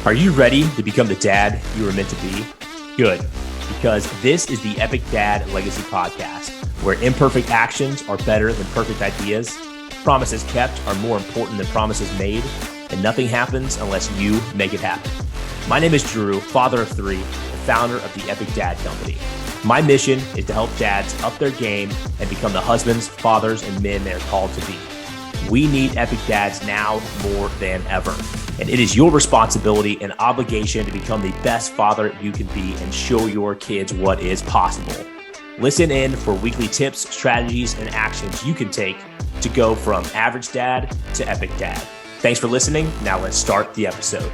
Are you ready to become the dad you were meant to be? Good, because this is the Epic Dad Legacy Podcast, where imperfect actions are better than perfect ideas, promises kept are more important than promises made, and nothing happens unless you make it happen. My name is Drew, father of three, the founder of the Epic Dad Company. My mission is to help dads up their game and become the husbands, fathers, and men they are called to be. We need epic dads now more than ever. And it is your responsibility and obligation to become the best father you can be and show your kids what is possible. Listen in for weekly tips, strategies, and actions you can take to go from average dad to epic dad. Thanks for listening. Now let's start the episode.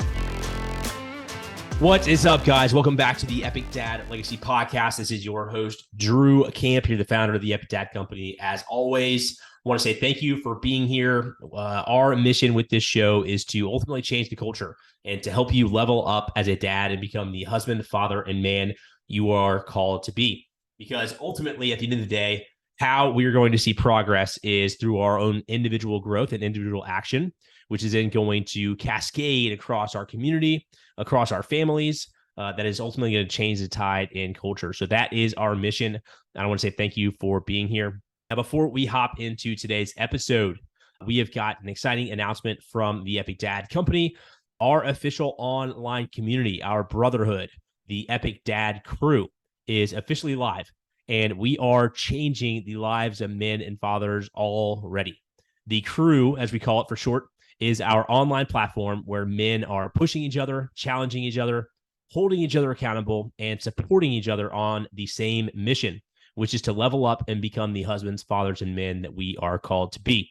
What is up, guys? Welcome back to the Epic Dad Legacy Podcast. This is your host, Drew Camp, here, the founder of the Epic Dad Company. As always, I want to say thank you for being here. Our mission with this show is to ultimately change the culture and to help you level up as a dad and become the husband, father, and man you are called to be. Because ultimately, at the end of the day, how we are going to see progress is through our own individual growth and individual action, which is then going to cascade across our community, across our families, that is ultimately going to change the tide in culture. So that is our mission. I want to say thank you for being here. Now, before we hop into today's episode, we have got an exciting announcement from the Epic Dad Company. Our official online community, our brotherhood, the Epic Dad Crew, is officially live, and we are changing the lives of men and fathers already. The Crew, as we call it for short, is our online platform where men are pushing each other, challenging each other, holding each other accountable, and supporting each other on the same mission, which is to level up and become the husbands, fathers, and men that we are called to be.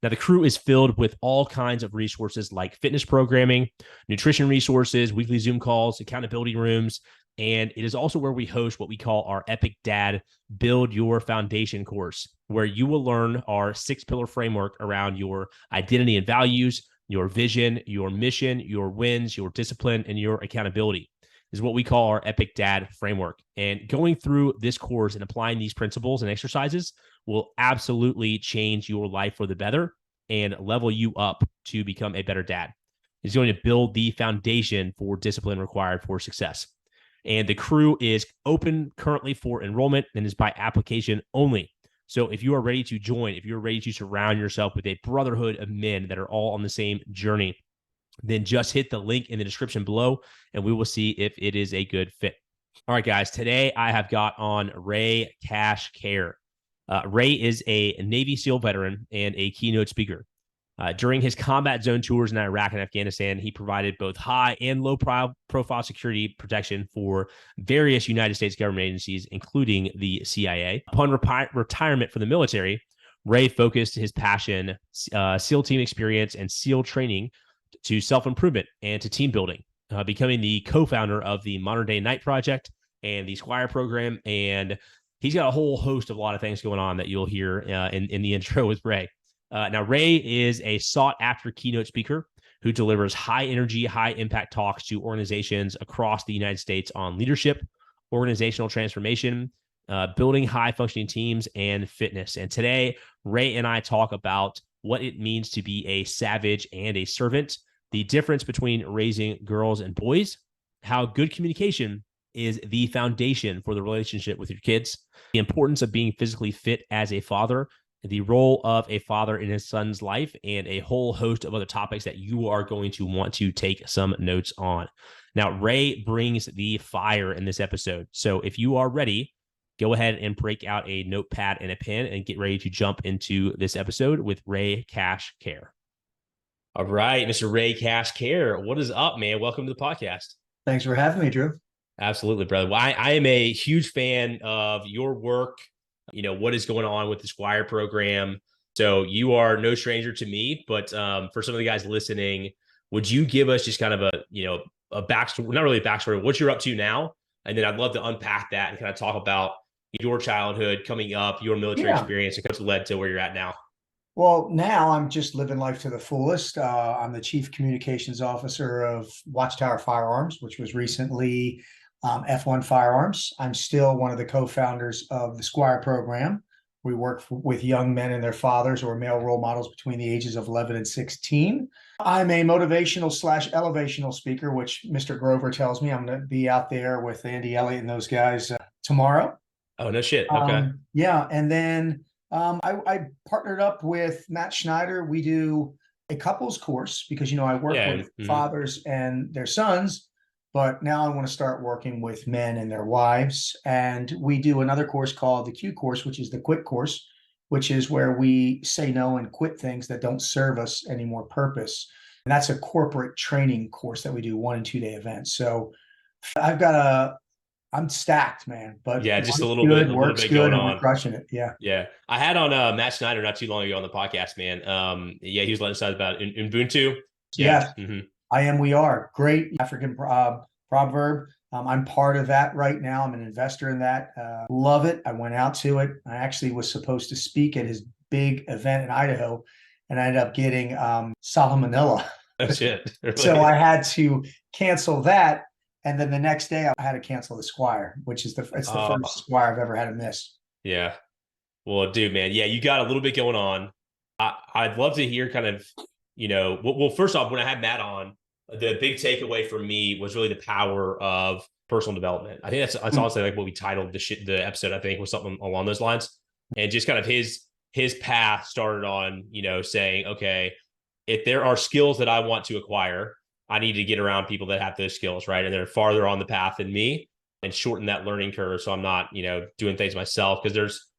Now, the Crew is filled with all kinds of resources like fitness programming, nutrition resources, weekly Zoom calls, accountability rooms, and it is also where we host what we call our Epic Dad Build Your Foundation course, where you will learn our 6-pillar framework around your identity and values, your vision, your mission, your wins, your discipline, and your accountability. Is what we call our Epic Dad framework. And going through this course and applying these principles and exercises will absolutely change your life for the better and level you up to become a better dad. It's going to build the foundation for discipline required for success. And the Crew is open currently for enrollment and is by application only. So if you are ready to join, if you're ready to surround yourself with a brotherhood of men that are all on the same journey, then just hit the link in the description below and we will see if it is a good fit. All right, guys, today I have got on Ray Cash Care. Ray is a Navy SEAL veteran and a keynote speaker. During his combat zone tours in Iraq and Afghanistan, he provided both high and low profile security protection for various United States government agencies, including the CIA. Upon retirement from the military, Ray focused his passion, SEAL team experience, and SEAL training to self-improvement and to team building, becoming the co-founder of the Modern Day Night Project and the Squire Program. And he's got a whole host of a lot of things going on that you'll hear in the intro with Ray. Now, Ray is a sought-after keynote speaker who delivers high-energy, high-impact talks to organizations across the United States on leadership, organizational transformation, building high-functioning teams, and fitness. And today, Ray and I talk about what it means to be a savage and a servant, the difference between raising girls and boys, how good communication is the foundation for the relationship with your kids, the importance of being physically fit as a father, the role of a father in his son's life, and a whole host of other topics that you are going to want to take some notes on. Now, Ray brings the fire in this episode. So if you are ready, go ahead and break out a notepad and a pen and get ready to jump into this episode with Ray Cash Care. All right, Mr. Ray Cash Care, what is up, man? Welcome to the podcast. Thanks for having me, Drew. Absolutely, brother. Well, I am a huge fan of your work, what is going on with the Squire Program. So you are no stranger to me, but for some of the guys listening, would you give us just kind of a backstory, not really a backstory, what you're up to now? And then I'd love to unpack that and kind of talk about your childhood coming up, your military experience, and what's led to where you're at now. Well, now I'm just living life to the fullest. I'm the Chief Communications Officer of Watchtower Firearms, which was recently F1 Firearms. I'm still one of the co-founders of the Squire Program, We work with young men and their fathers or male role models between the ages of 11 and 16. I'm a motivational / elevational speaker, which Mr. Grover tells me I'm going to be out there with Andy Elliott and those guys tomorrow. Oh, no shit. Okay. Yeah. And then I partnered up with Matt Schneider. We do a couples course because, I work with fathers and their sons, but now I want to start working with men and their wives. And we do another course called the Q course, which is the quit course, which is where we say no and quit things that don't serve us any more purpose. And that's a corporate training course that we do 1 and 2 day events. So I'm stacked, man, but yeah, just a little bit going on. We're crushing it. Yeah. Yeah. I had on Matt Snyder not too long ago on the podcast, man. Yeah, he was letting us know about Ubuntu. Yeah. Yes. I am. We are. Great African proverb. I'm part of that right now. I'm an investor in that. Love it. I went out to it. I actually was supposed to speak at his big event in Idaho, and I ended up getting salmonella. That's it. Really? So I had to cancel that. And then the next day I had to cancel the Squire, which is the first Squire I've ever had to miss. Yeah. Well, dude, man. Yeah, you got a little bit going on. I'd love to hear kind of, well, first off, when I had Matt on, the big takeaway for me was really the power of personal development. I think that's honestly like what we titled the episode, I think, was something along those lines. And just kind of his path started on, saying, okay, if there are skills that I want to acquire, I need to get around people that have those skills, right? And they're farther on the path than me and shorten that learning curve. So I'm not, doing things myself, because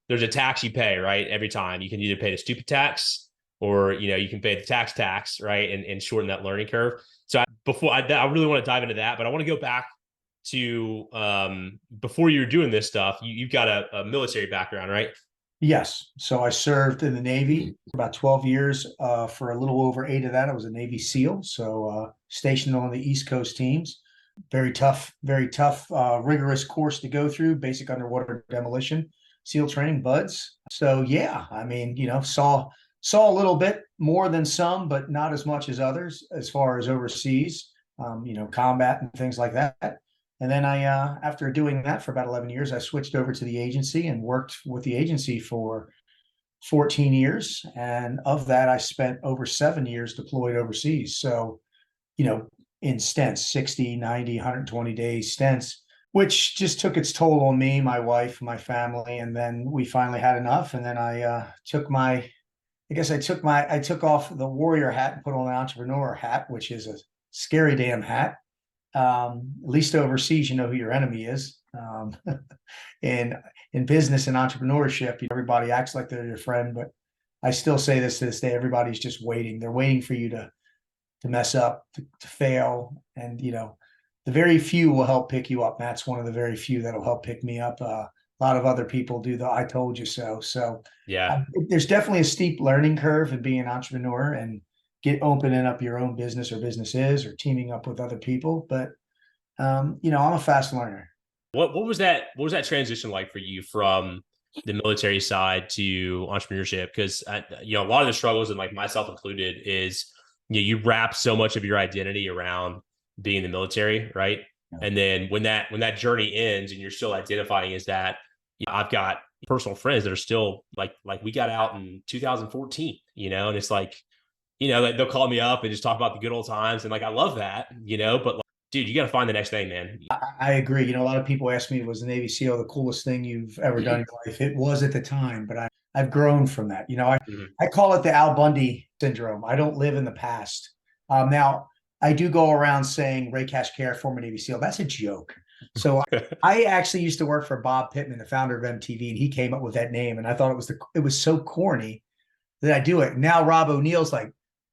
there's a tax you pay, right? Every time you can either pay the stupid tax or, you can pay the tax, right? And shorten that learning curve. So I really want to dive into that, but I want to go back to before you were doing this stuff, you've got a military background, right? Yes. So I served in the Navy for about 12 years. For a little over 8 of that, I was a Navy SEAL. So stationed on the East Coast teams. Very tough, rigorous course to go through, basic underwater demolition, SEAL training, buds. So yeah, I mean, saw a little bit more than some, but not as much as others as far as overseas, combat and things like that. And then after doing that for about 11 years, I switched over to the agency and worked with the agency for 14 years. And of that, I spent over 7 years deployed overseas. So, in stints, 60, 90, 120 days stints, which just took its toll on me, my wife, my family. And then we finally had enough. And then I took off the warrior hat and put on the entrepreneur hat, which is a scary damn hat. At least overseas, you know who your enemy is. In business and entrepreneurship, everybody acts like they're your friend, but I still say this to this day, everybody's just waiting. They're waiting for you to mess up, to fail. And, the very few will help pick you up. Matt's one of the very few that'll help pick me up. A lot of other people do the I told you so. So yeah, there's definitely a steep learning curve in being an entrepreneur and opening up your own business or businesses or teaming up with other people. But, I'm a fast learner. What was that transition like for you from the military side to entrepreneurship? Because, a lot of the struggles, and like myself included, is, you wrap so much of your identity around being in the military, right? Yeah. And then when that journey ends and you're still identifying as that, I've got personal friends that are still like we got out in 2014, and it's like, they'll call me up and just talk about the good old times. And like, I love that, but like, dude, you got to find the next thing, man. I agree. A lot of people ask me, was the Navy SEAL the coolest thing you've ever done in your life? It was at the time, but I've grown from that. I call it the Al Bundy syndrome. I don't live in the past. Now, I do go around saying Ray Kashkar, former Navy SEAL. That's a joke. So I actually used to work for Bob Pittman, the founder of MTV, and he came up with that name. And I thought it was so corny that I do it. Now Rob O'Neill's like,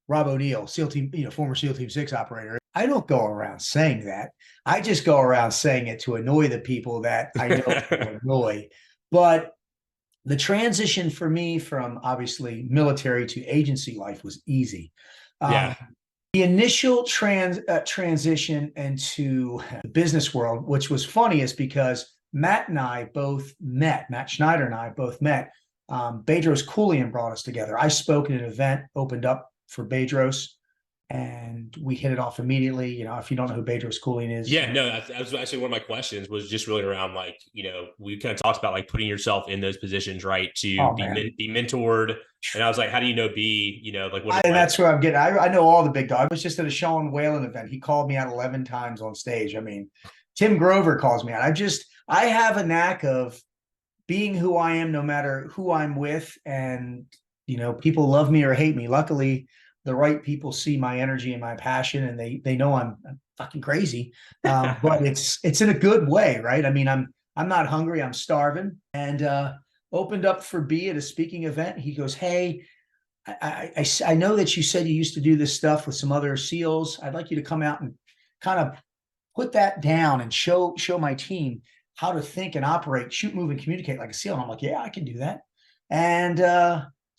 Rob O'Neill, SEAL team, former SEAL Team 6 operator. I don't go around saying that. I just go around saying it to annoy the people that I know annoy. But the transition for me from obviously military to agency life was easy. Yeah. The initial transition into the business world, which was funny, is because Matt Schneider and I both met. Bedros Keuilian brought us together. I spoke at an event, opened up for Bedros, and we hit it off immediately. You know, if you don't know who Bedros Keuilian is, Yeah, no, that was actually one of my questions was just really around like, we kind of talked about like putting yourself in those positions, right? To oh man, be mentored. And I was like, how do you know, like what it's and like? that's where I'm getting. I know all the big dogs. I was just at a Sean Whalen event. He called me out 11 times on stage. I mean, Tim Grover calls me out. I have a knack of being who I am, no matter who I'm with, and people love me or hate me. Luckily, the right people see my energy and my passion, and they know I'm fucking crazy. But it's in a good way, right? I mean, I'm not hungry. I'm starving, and opened up for B at a speaking event. He goes, "Hey, I know that you said you used to do this stuff with some other SEALs. I'd like you to come out and kind of put that down and show my team how to think and operate, shoot, move, and communicate like a SEAL." And I'm like, yeah, I can do that. And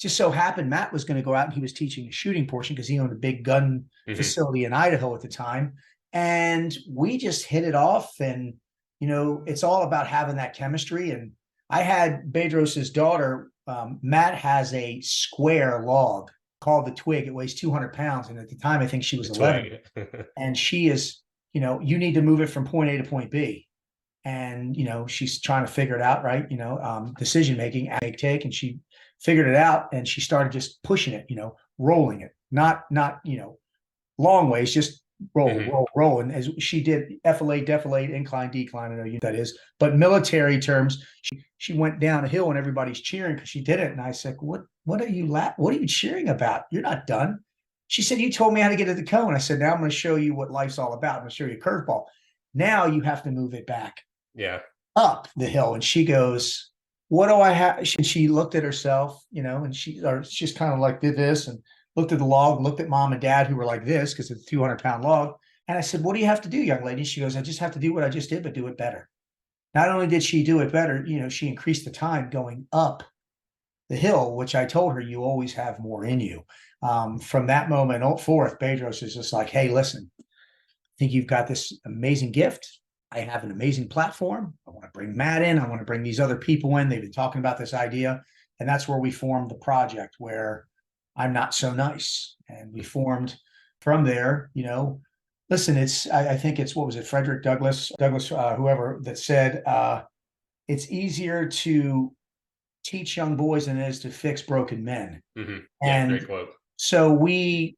just so happened Matt was going to go out and he was teaching the shooting portion because he owned a big gun facility in Idaho at the time. And we just hit it off. And, it's all about having that chemistry. And I had Bedros's daughter, Matt has a square log called the Twig. It weighs 200 pounds. And at the time, I think she was 11. And she is, you need to move it from point A to point B. And, she's trying to figure it out, right? Decision making, take, and she figured it out and she started just pushing it, rolling it, not, long ways, just roll. And as she did effilade, defilade, incline, decline, I know you that is, but military terms, she went down a hill and everybody's cheering because she did it. And I said, what are you cheering about? You're not done. She said, you told me how to get to the cone. I said, now I'm going to show you what life's all about. I'm going to show you a curveball. Now you have to move it back. Yeah. Up the hill. And she goes, what do I have? And she looked at herself, and she's kind of like did this and looked at the log, looked at mom and dad who were like this because it's a 200-pound log. And I said, what do you have to do, young lady? She goes, I just have to do what I just did, but do it better. Not only did she do it better, she increased the time going up the hill, which I told her, you always have more in you. From that moment forth, Bedros is just like, hey, listen, I think you've got this amazing gift. I have an amazing platform. I want to bring Matt in. I want to bring these other people in. They've been talking about this idea. And that's where we formed the project where I'm Not So Nice. And we formed from there, listen, I think it's, what was it? Frederick Douglass, whoever that said, it's easier to teach young boys than it is to fix broken men. Yeah, and great quote. So we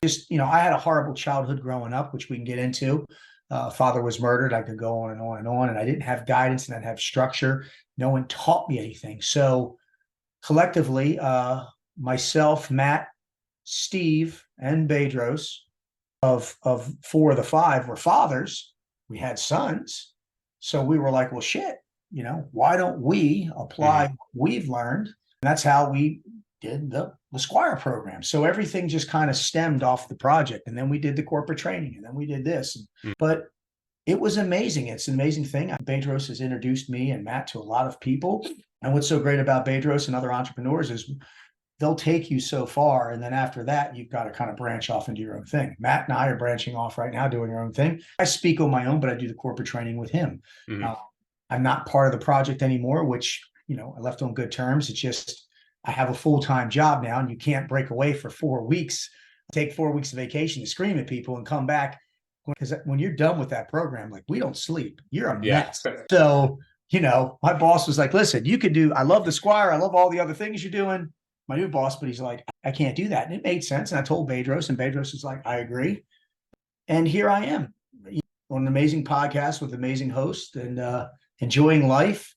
just, I had a horrible childhood growing up, which we can get into. Father was murdered. I could go on and on and on. And I didn't have guidance and I didn't have structure. No one taught me anything. So collectively, myself, Matt, Steve, and Bedros, of 4 of the 5 were fathers. We had sons. So we were like, well, shit, why don't we apply what we've learned? And that's how we did the Squire program. So everything just kind of stemmed off the project. And then we did the corporate training and then we did this. But it was amazing. It's an amazing thing. Bedros has introduced me and Matt to a lot of people. And what's so great about Bedros and other entrepreneurs is they'll take you so far. And then after that, you've got to kind of branch off into your own thing. Matt and I are branching off right now, doing our own thing. I speak on my own, but I do the corporate training with him. I'm not part of the project anymore, which, I left on good terms. It's just, I have a full-time job now and you can't break away for 4 weeks, take 4 weeks of vacation to scream at people and come back. Because when you're done with that program, like we don't sleep, you're a mess. So, my boss was like, listen, you could do, I love the Squire. I love all the other things you're doing. My new boss, but he's like, I can't do that. And it made sense. And I told Bedros and Bedros is like, I agree. And here I am on an amazing podcast with amazing hosts and enjoying life.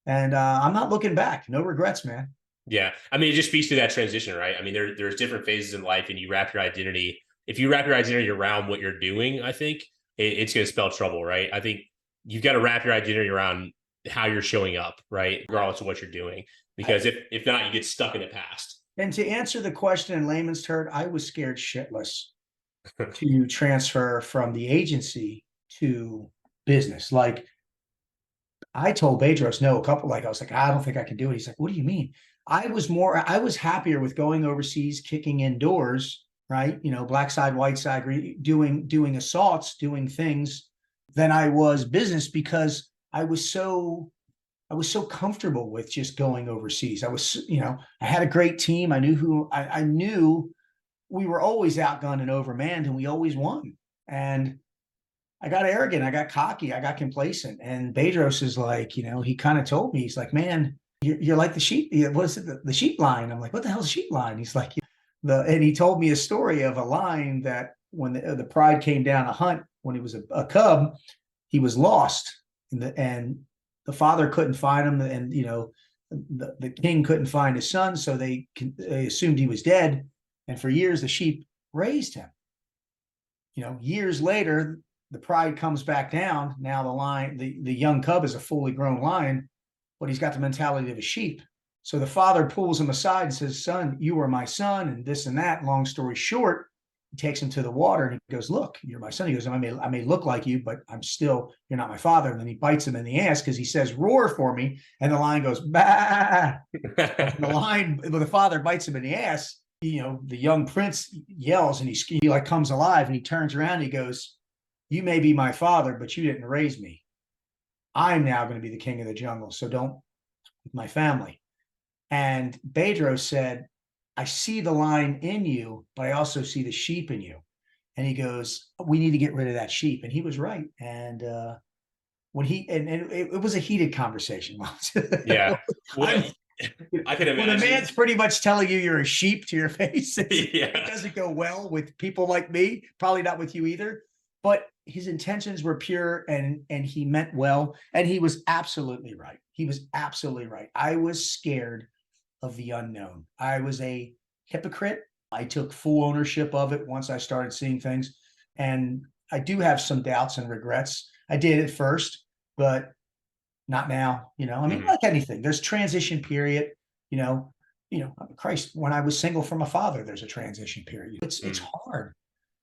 And I'm not looking back. No regrets, man. Yeah. I mean, it just speaks to that transition, right? I mean, there's different phases in life and you wrap your identity. If you wrap your identity around what you're doing, I think it's going to spell trouble, right? I think you've got to wrap your identity around how you're showing up, right? Regardless of what you're doing. Because if not, you get stuck in the past. And to answer the question in layman's terms, I was scared shitless to transfer from the agency to business. Like I told Bedros no, I was like, I don't think I can do it. He's like, what do you mean? I was happier with going overseas, kicking indoors, right? Black side, white side, doing assaults, doing things than I was business because I was so comfortable with just going overseas. I was, I had a great team. I knew we were always outgunned and overmanned, and we always won. And I got arrogant, I got cocky, I got complacent. And Bedros is like, he kind of told me, he's like, man, you're like the sheep. What is it? The sheep line. I'm like, what the hell is sheep line? He's like, and he told me a story of a line that when the pride came down to hunt, when he was a cub, he was lost, and the father couldn't find him, and the king couldn't find his son, so they assumed he was dead. And for years, the sheep raised him. Years later, the pride comes back down. Now the young cub is a fully grown lion, but he's got the mentality of a sheep. So the father pulls him aside and says, son, you are my son, and this and that. Long story short, he takes him to the water and he goes, look, you're my son. He goes, I may look like you, but you're not my father. And then he bites him in the ass because he says, roar for me. And the lion goes, bah. The father bites him in the ass. The young prince yells and he like comes alive, and he turns around and he goes, you may be my father, but you didn't raise me. I'm now going to be the king of the jungle. So don't with my family. And Bedros said, I see the lion in you, but I also see the sheep in you. And he goes, we need to get rid of that sheep. And he was right. And when it was a heated conversation. Yeah. Well, I can imagine. When a man's pretty much telling you you're a sheep to your face, Yeah. It doesn't go well with people like me, probably not with you either. But his intentions were pure, and he meant well. And he was absolutely right. I was scared of the unknown. I was a hypocrite. I took full ownership of it once I started seeing things. And I do have some doubts and regrets. I did at first, but not now. Like anything, there's transition period, Christ, when I was single from a father, there's a transition period. It's hard.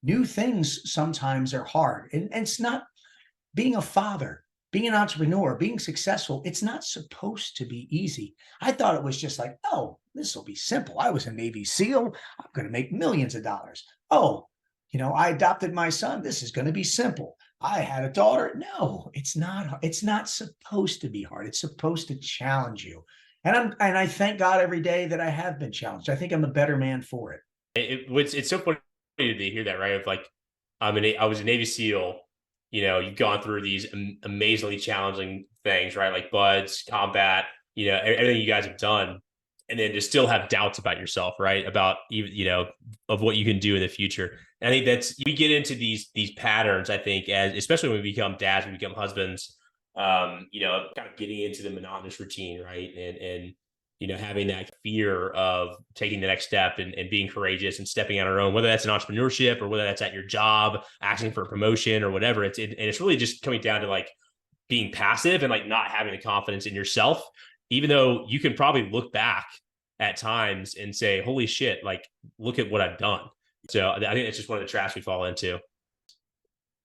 New things sometimes are hard. And it's not being a father, being an entrepreneur, being successful. It's not supposed to be easy. I thought it was just like, oh, this will be simple. I was a Navy SEAL. I'm going to make millions of dollars. Oh, I adopted my son. This is going to be simple. I had a daughter. No, it's not. It's not supposed to be hard. It's supposed to challenge you. And I thank God every day that I have been challenged. I think I'm a better man for it. It's so funny to hear that, right? Of like, I was a Navy SEAL. You've gone through these amazingly challenging things, right? Like buds, combat, everything you guys have done, and then to still have doubts about yourself, right? About even, of what you can do in the future. And I think we get into these patterns, I think, especially when we become dads, we become husbands, kind of getting into the monotonous routine, right? And having that fear of taking the next step and being courageous and stepping on our own, whether that's in entrepreneurship or whether that's at your job, asking for a promotion or whatever. And it's really just coming down to like being passive and like not having the confidence in yourself, even though you can probably look back at times and say, holy shit, like, look at what I've done. So I think it's just one of the traps we fall into.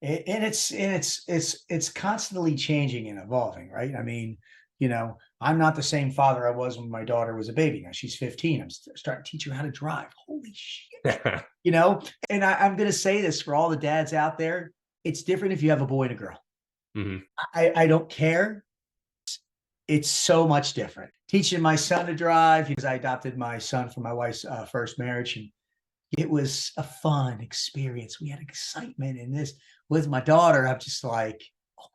And it's constantly changing and evolving, right? I mean, I'm not the same father I was when my daughter was a baby. Now she's 15. I'm starting to teach her how to drive. Holy shit. And I'm going to say this for all the dads out there. It's different if you have a boy and a girl. Mm-hmm. I don't care. It's so much different. Teaching my son to drive, because I adopted my son from my wife's first marriage. And it was a fun experience. We had excitement in this. With my daughter, I'm just like, oh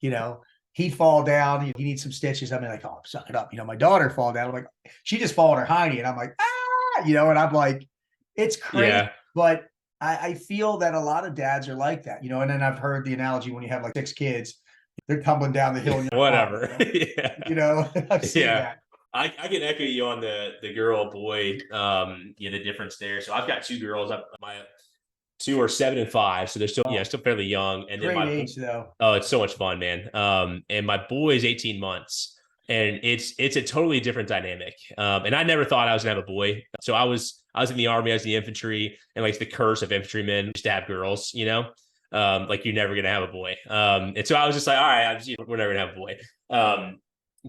my God, he'd fall down. He needs some stitches. I'm like, oh, suck it up. My daughter fall down. I'm like, she just fall on her hiney. And I'm like, and I'm like, it's crazy. Yeah. But I feel that a lot of dads are like that, and then I've heard the analogy when you have like 6 kids, they're tumbling down the hill. Whatever. Yeah. I've seen that. I can echo you on the girl boy, the difference there. So I've got 2 girls. My 2 are 7 and 5, so they're still still fairly young. And then great age though. Oh, it's so much fun, man. And my boy is 18 months, and it's a totally different dynamic. And I never thought I was gonna have a boy. So I was in the Army, I was in the infantry, and like the curse of infantrymen used to have girls, like you're never gonna have a boy. And so I was just like, all right, we're never gonna have a boy.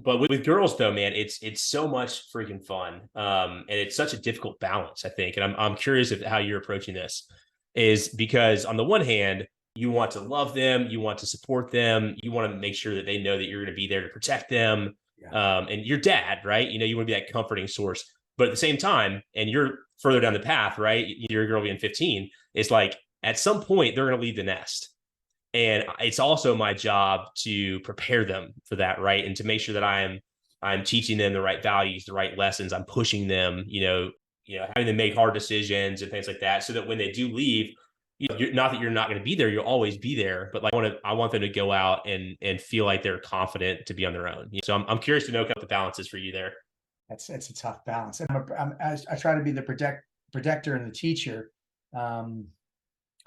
But with girls though, man, it's so much freaking fun. And it's such a difficult balance, I think. And I'm curious of how you're approaching this, is because on the one hand, you want to love them, you want to support them, you want to make sure that they know that you're going to be there to protect them. Yeah. And your dad, right? You want to be that comforting source. But at the same time, and you're further down the path, right? Your girl being 15, it's like at some point they're going to leave the nest. And it's also my job to prepare them for that, right? And to make sure that I'm teaching them the right values, the right lessons. I'm pushing them, having them make hard decisions and things like that, so that when they do leave, not that you're not going to be there, you'll always be there. But like I want them to go out and feel like they're confident to be on their own. So I'm curious to know what the balance is for you there. It's a tough balance. And I try to be the protector and the teacher. I'm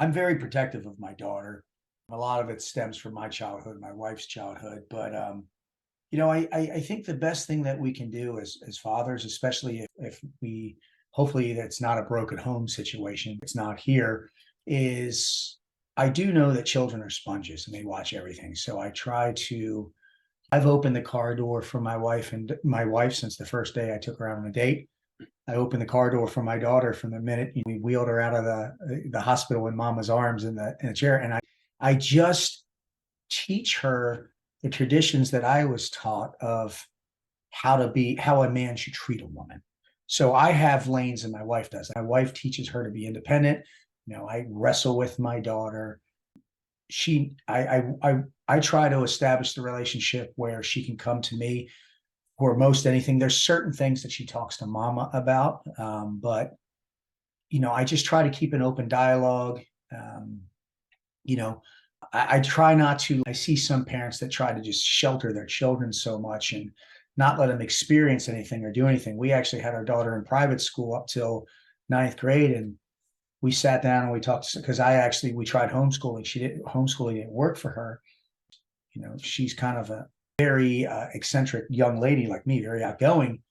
very protective of my daughter. A lot of it stems from my childhood, my wife's childhood. But I think the best thing that we can do as fathers, especially if we hopefully that's not a broken home situation, it's not here, is I do know that children are sponges and they watch everything. So I've opened the car door for my wife since the first day I took her out on a date. I opened the car door for my daughter from the minute we wheeled her out of the hospital in mama's arms in the chair. And I just teach her the traditions that I was taught of how a man should treat a woman. So I have lanes and my wife does. My wife teaches her to be independent. I wrestle with my daughter. I try to establish the relationship where she can come to me for most anything. There's certain things that she talks to mama about. But I just try to keep an open dialogue. I try not to. I see some parents that try to just shelter their children so much and not let them experience anything or do anything. We actually had our daughter in private school up till ninth grade, and we sat down and we talked because we tried homeschooling. Homeschooling didn't work for her. She's kind of a very eccentric young lady like me, very outgoing,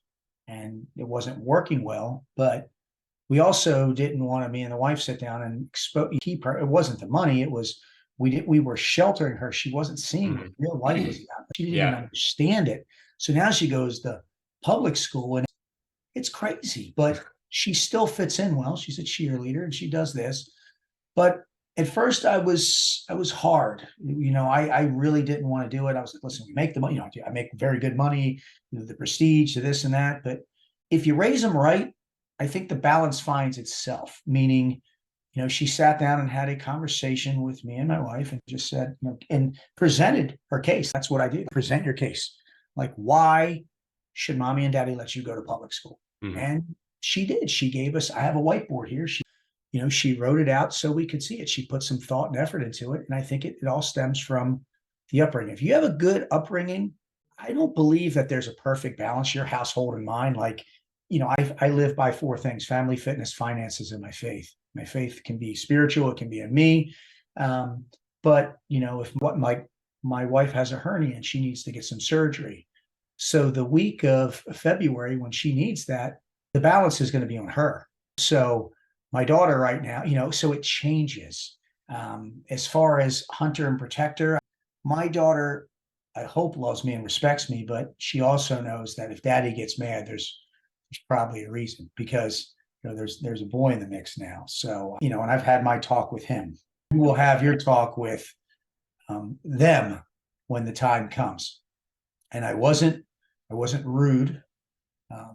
and it wasn't working well. But we also didn't want to, me and the wife, sit down and keep her. It wasn't the money. It was we were sheltering her. She wasn't seeing what real life was about. She didn't even understand it. So now she goes to public school and it's crazy, but she still fits in well. She's a cheerleader and she does this. But at first I was hard. I really didn't want to do it. I was like, listen, we make the money. I make very good money, the prestige, to this and that. But if you raise them right, I think the balance finds itself, meaning, she sat down and had a conversation with me and my wife and just said, and presented her case. That's what I did. Present your case. Like, why should mommy and daddy let you go to public school? Mm-hmm. And she did. She gave us, I have a whiteboard here. She wrote it out so we could see it. She put some thought and effort into it. And I think it all stems from the upbringing. If you have a good upbringing, I don't believe that there's a perfect balance, your household and mine. Like, I live by four things: family, fitness, finances, and my faith. My faith can be spiritual. It can be in me. But if my wife has a hernia and she needs to get some surgery. So the week of February, when she needs that, the balance is going to be on her. So my daughter right now, so it changes. As far as hunter and protector, my daughter, I hope, loves me and respects me, but she also knows that if daddy gets mad, there's probably a reason, because there's a boy in the mix now. So, and I've had my talk with him. You will have your talk with them when the time comes. And I wasn't rude,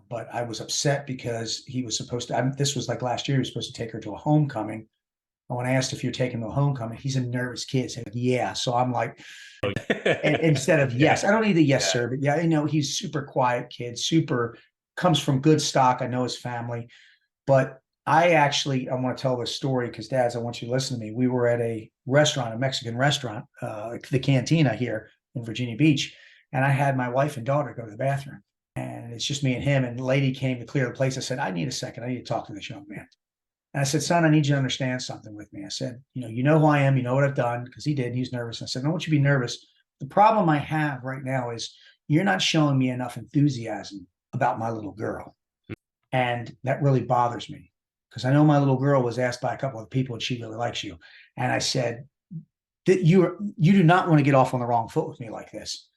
but I was upset because he was supposed to, this was like last year, he was supposed to take her to a homecoming. And when I asked if you're taking him to a homecoming, he's a nervous kid. Said, yeah. So I'm like, instead of yes, I don't need the yes, sir, but yeah, he's super quiet kid, comes from good stock. I know his family. But I want to tell this story because, dads, I want you to listen to me. We were at a Mexican restaurant, the Cantina here in Virginia Beach. And I had my wife and daughter go to the bathroom. And it's just me and him. And the lady came to clear the place. I said, I need a second. I need to talk to this young man. And I said, son, I need you to understand something with me. I said, you know who I am. You know what I've done, because he did. He's nervous. I said, I don't want you to be nervous. The problem I have right now is you're not showing me enough enthusiasm about my little girl. And that really bothers me, because I know my little girl was asked by a couple of people and she really likes you. And I said that you do not want to get off on the wrong foot with me like this.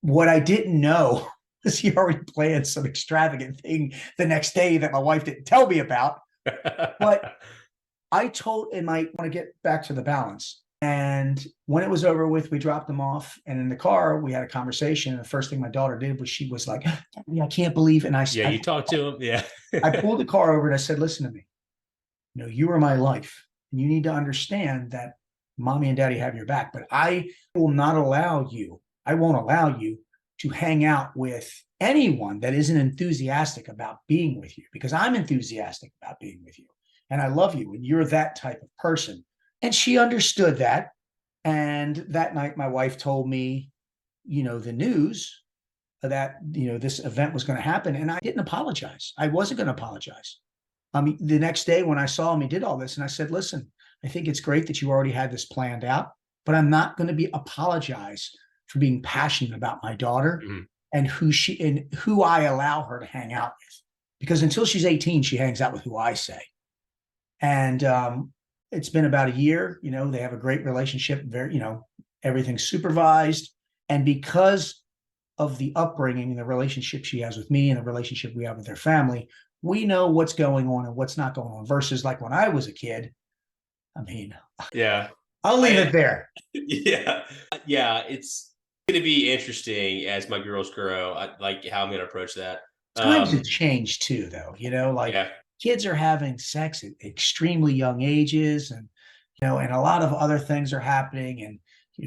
What I didn't know is he already planned some extravagant thing the next day that my wife didn't tell me about. But I want to get back to the balance. And when it was over with, we dropped them off. And in the car, we had a conversation. And the first thing my daughter did was she was like, I can't believe. And Yeah, you talked to him. Yeah. I pulled the car over and I said, listen to me. You are my life. And you need to understand that mommy and daddy have your back. But I will not allow you, I won't allow you to hang out with anyone that isn't enthusiastic about being with you, because I'm enthusiastic about being with you. And I love you. And you're that type of person. And she understood that. And that night, my wife told me, the news that, this event was going to happen. And I didn't apologize. I wasn't going to apologize. The next day when I saw him, he did all this. And I said, listen, I think it's great that you already had this planned out, but I'm not going to apologize for being passionate about my daughter and who I allow her to hang out with. Because until she's 18, she hangs out with who I say. And it's been about a year. They have a great relationship. Very, everything's supervised. And because of the upbringing and the relationship she has with me and the relationship we have with their family, we know what's going on and what's not going on. Versus like when I was a kid, yeah, I'll leave it there. Yeah. It's going to be interesting as my girls grow, like how I'm going to approach that. Times have changed too, though. Kids are having sex at extremely young ages, and and a lot of other things are happening, and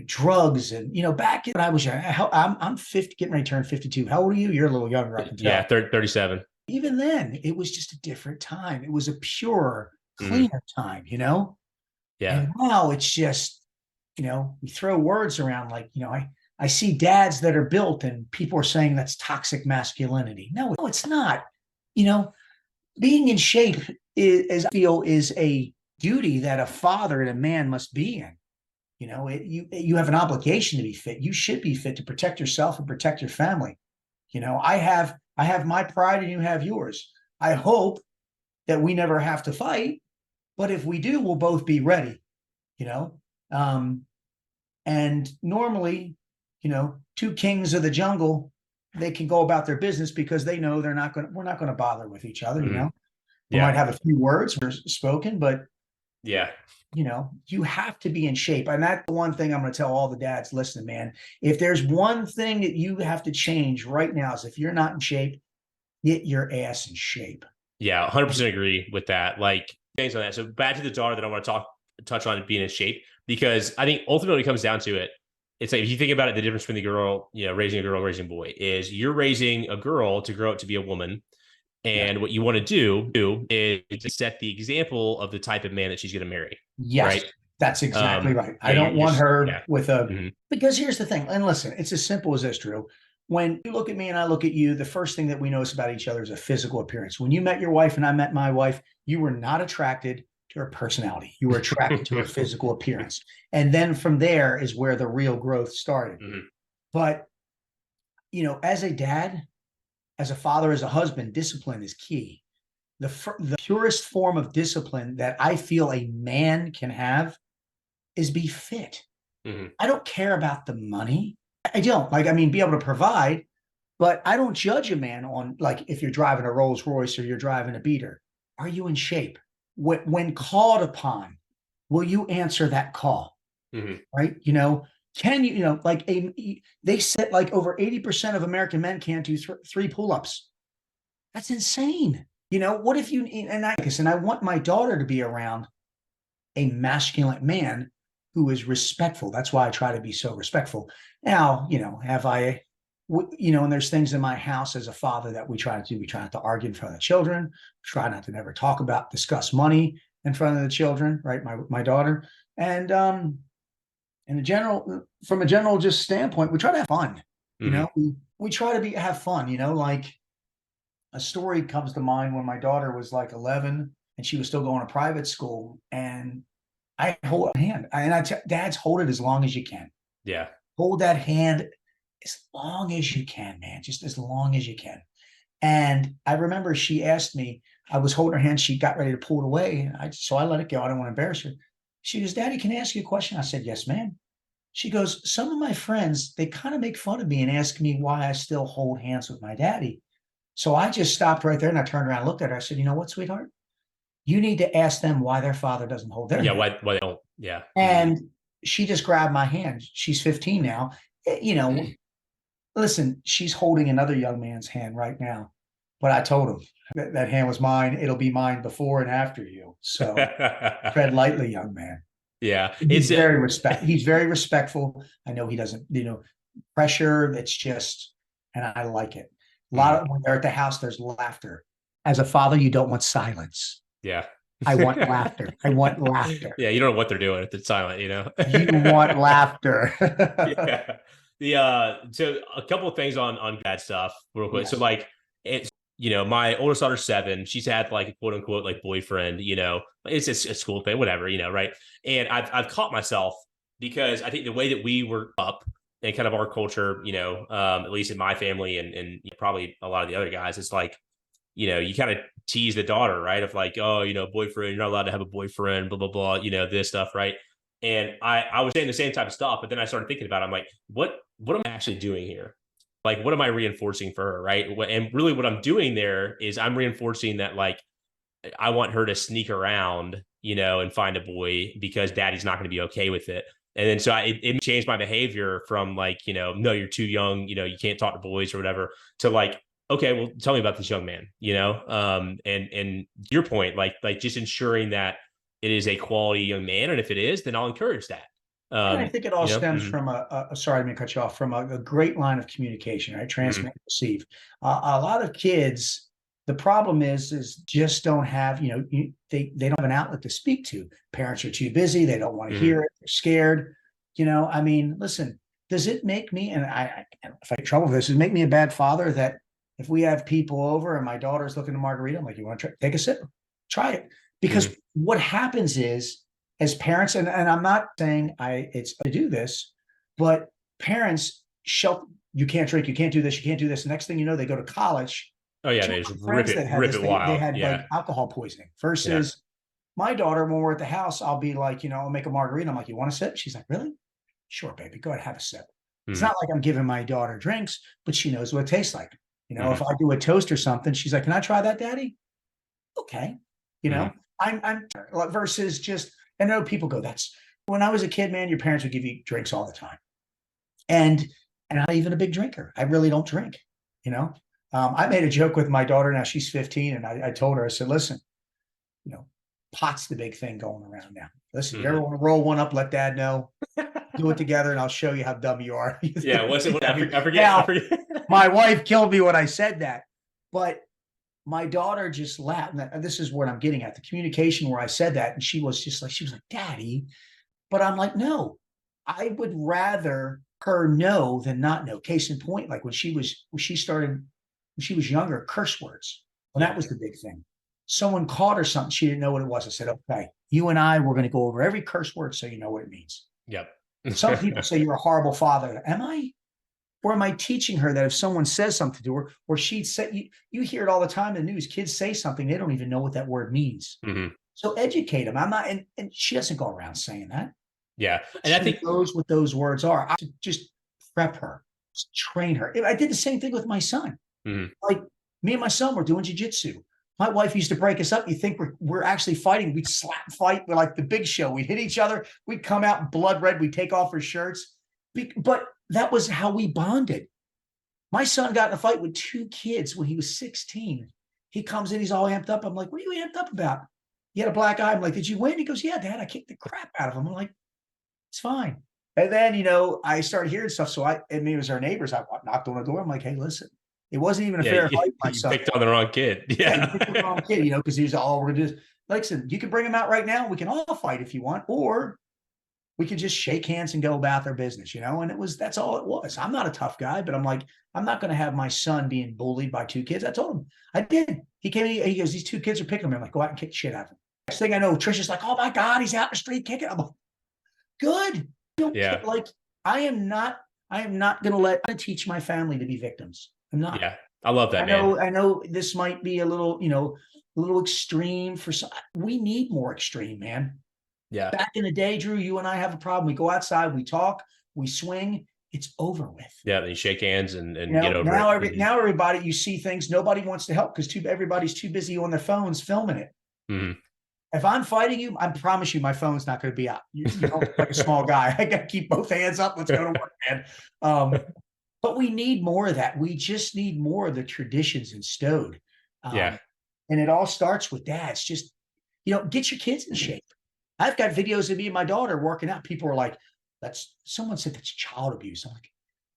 drugs, and back when I was young, I'm 50, getting ready to turn 52. How old are you? You're a little younger, I can tell. Yeah, 37. Even then, it was just a different time. It was a pure, cleaner time, Yeah. And now it's just, we throw words around like, I see dads that are built and people are saying that's toxic masculinity. No, it's not. Being in shape is, I feel, is a duty that a father and a man must be in. You have an obligation to be fit. You should be fit to protect yourself and protect your family. I have my pride and you have yours. I hope that we never have to fight, but if we do, we'll both be ready. And normally, two kings of the jungle, they can go about their business because they know we're not going to bother with each other. We might have a few words spoken, but you have to be in shape. And that's the one thing I'm going to tell all the dads, listen, man, if there's one thing that you have to change right now is if you're not in shape, get your ass in shape. Yeah, 100% agree with that. Like, thanks on that. So back to the daughter that I want to touch on being in shape, because I think ultimately it comes down to it. It's like, if you think about it, the difference between the girl, raising a girl, raising a boy, is you're raising a girl to grow up to be a woman. And what you want to do is set the example of the type of man that she's going to marry. Yes, right? That's exactly right. I don't want her with because here's the thing. And listen, it's as simple as this, Drew. When you look at me and I look at you, the first thing that we notice about each other is a physical appearance. When you met your wife and I met my wife, you were not attracted to her personality. You were attracted to her physical appearance. And then from there is where the real growth started. But, as a dad, as a father, as a husband, discipline is key. The purest form of discipline that I feel a man can have is be fit. I don't care about the money. I don't be able to provide, but I don't judge a man on like if you're driving a Rolls Royce or you're driving a beater. Are you in shape? When called upon, will you answer that call? Right? Can you, they said like over 80% of American men can't do 3 pull-ups. That's insane. What if you, and I want my daughter to be around a masculine man who is respectful. That's why I try to be so respectful. Now, and there's things in my house as a father that we try to do. We try not to argue in front of the children. Try not to never discuss money in front of the children, right? My daughter. And, from a general just standpoint, we try to have fun. We try to have fun. Like a story comes to mind when my daughter was like 11 and she was still going to private school, and I hold a hand, and dads, hold it as long as you can. Yeah, hold that hand as long as you can, man. Just as long as you can. And I remember she asked me. I was holding her hand. She got ready to pull it away. So I let it go. I don't want to embarrass her. She goes, "Daddy, can I ask you a question?" I said, "Yes, ma'am." She goes, "Some of my friends, they kind of make fun of me and ask me why I still hold hands with my daddy." So I just stopped right there and I turned around and looked at her. I said, "You know what, sweetheart? You need to ask them why their father doesn't hold their hand." Why they don't. Yeah. And she just grabbed my hand. She's 15 now. You know, listen, she's holding another young man's hand right now. But I told him that hand was mine. It'll be mine before and after you. So tread lightly, young man. Yeah. He's very respectful. I know he doesn't, pressure. It's just, and I like it. A lot of when they're at the house, there's laughter. As a father, you don't want silence. Yeah. I want laughter. I want laughter. Yeah, you don't know what they're doing if it's silent, You want laughter. Yeah. So a couple of things on dad stuff real quick. Yes. So like it's my oldest daughter's 7. She's had like a quote unquote like boyfriend, it's a school thing, whatever, right. And I've caught myself because I think the way that we were up and kind of our culture, at least in my family and probably a lot of the other guys, it's like, you kind of tease the daughter, right? Of like, oh, boyfriend, you're not allowed to have a boyfriend, blah, blah, blah, this stuff, right? And I was saying the same type of stuff, but then I started thinking about it. I'm like, what am I actually doing here? Like, what am I reinforcing for her, right? And really what I'm doing there is I'm reinforcing that, like, I want her to sneak around, and find a boy because daddy's not going to be okay with it. And then so it changed my behavior from like, no, you're too young, you can't talk to boys or whatever, to like, okay, well, tell me about this young man, and your point, like just ensuring that it is a quality young man. And if it is, then I'll encourage that. And I think it all stems from sorry, I'm going to cut you off, from a great line of communication, right? Transmit, receive. A lot of kids, the problem is just don't have, they don't have an outlet to speak to. Parents are too busy. They don't want to hear it. They're scared. I mean, listen, does it make me, and if I get in trouble with this, does it make me a bad father that if we have people over and my daughter's looking to margarita, I'm like, you want to take a sip? Try it. Because what happens is, as parents, and I'm not saying it's to do this, but parents you can't drink, you can't do this, you can't do this. Next thing you know, they go to college. Oh yeah, they just rip it wild. They had like alcohol poisoning. Versus my daughter, when we're at the house, I'll be like, I'll make a margarita. I'm like, you want a sip? She's like, really? Sure, baby, go ahead, have a sip. It's not like I'm giving my daughter drinks, but she knows what it tastes like. If I do a toast or something, she's like, can I try that, daddy? Okay. I'm versus just, I know people go, when I was a kid, man, your parents would give you drinks all the time. And I'm not even a big drinker. I really don't drink, I made a joke with my daughter. Now she's 15. And I told her, I said, listen, pot's the big thing going around now. Listen, you ever want to roll one up, let dad know, do it together, and I'll show you how dumb you are. Yeah. What's it? I forget. Now, my wife killed me when I said that, but my daughter just laughed. And this is what I'm getting at, the communication where I said that. And she was like, daddy, but I'm like, no, I would rather her know than not know. Case in point, like when she was younger, curse words. Well, that was the big thing. Someone caught her something. She didn't know what it was. I said, okay, you and I, we're going to go over every curse word so you know what it means. Yep. Some people say you're a horrible father. Am I? Or am I teaching her that if someone says something to her, or she'd say, you hear it all the time in the news, kids say something, they don't even know what that word means. So educate them. I'm not, and she doesn't go around saying that. Yeah. And I think knows what those words are. I just prep her, train her. I did the same thing with my son. Like me and my son were doing jiu-jitsu. My wife used to break us up. You think we're actually fighting. We'd slap and fight. We're like the Big Show. We'd hit each other. We'd come out blood red. We'd take off our shirts. But that was how we bonded. My son got in a fight with 2 kids when he was 16. He comes in, he's all amped up. I'm like, what are you amped up about? He had a black eye. I'm like, did you win? He goes, yeah, Dad, I kicked the crap out of him. I'm like, it's fine. And then, I started hearing stuff. So and it was our neighbors. I knocked on the door. I'm like, hey, listen, it wasn't even a fair fight. You picked on the wrong kid. Yeah. You picked on the wrong kid, because he was all we're going to do. Like, listen, you can bring him out right now. We can all fight if you want, or we could just shake hands and go about their business, and that's all it was. I'm not a tough guy, but I'm like, I'm not going to have my son being bullied by 2 kids. I told him I did. He came in, he goes, these 2 kids are picking him. I'm like, go out and kick the shit out of him. Next thing I know, Trisha's like, oh my God, he's out in the street kicking. I'm like, good. Like, I am not going to teach my family to be victims. I'm not. Yeah. I love that. I know this might be a little, a little extreme for some. We need more extreme, man. Yeah. Back in the day, Drew, you and I have a problem. We go outside, we talk, we swing, it's over with. Yeah, then you shake hands and get over it. Now everybody, you see things, nobody wants to help because everybody's too busy on their phones filming it. If I'm fighting you, I promise you my phone's not going to be out. You don't look like a small guy. I got to keep both hands up. Let's go to work, man. But we need more of that. We just need more of the traditions instilled. Yeah. And it all starts with dads. Just, get your kids in shape. I've got videos of me and my daughter working out. People are like, someone said that's child abuse. I'm like,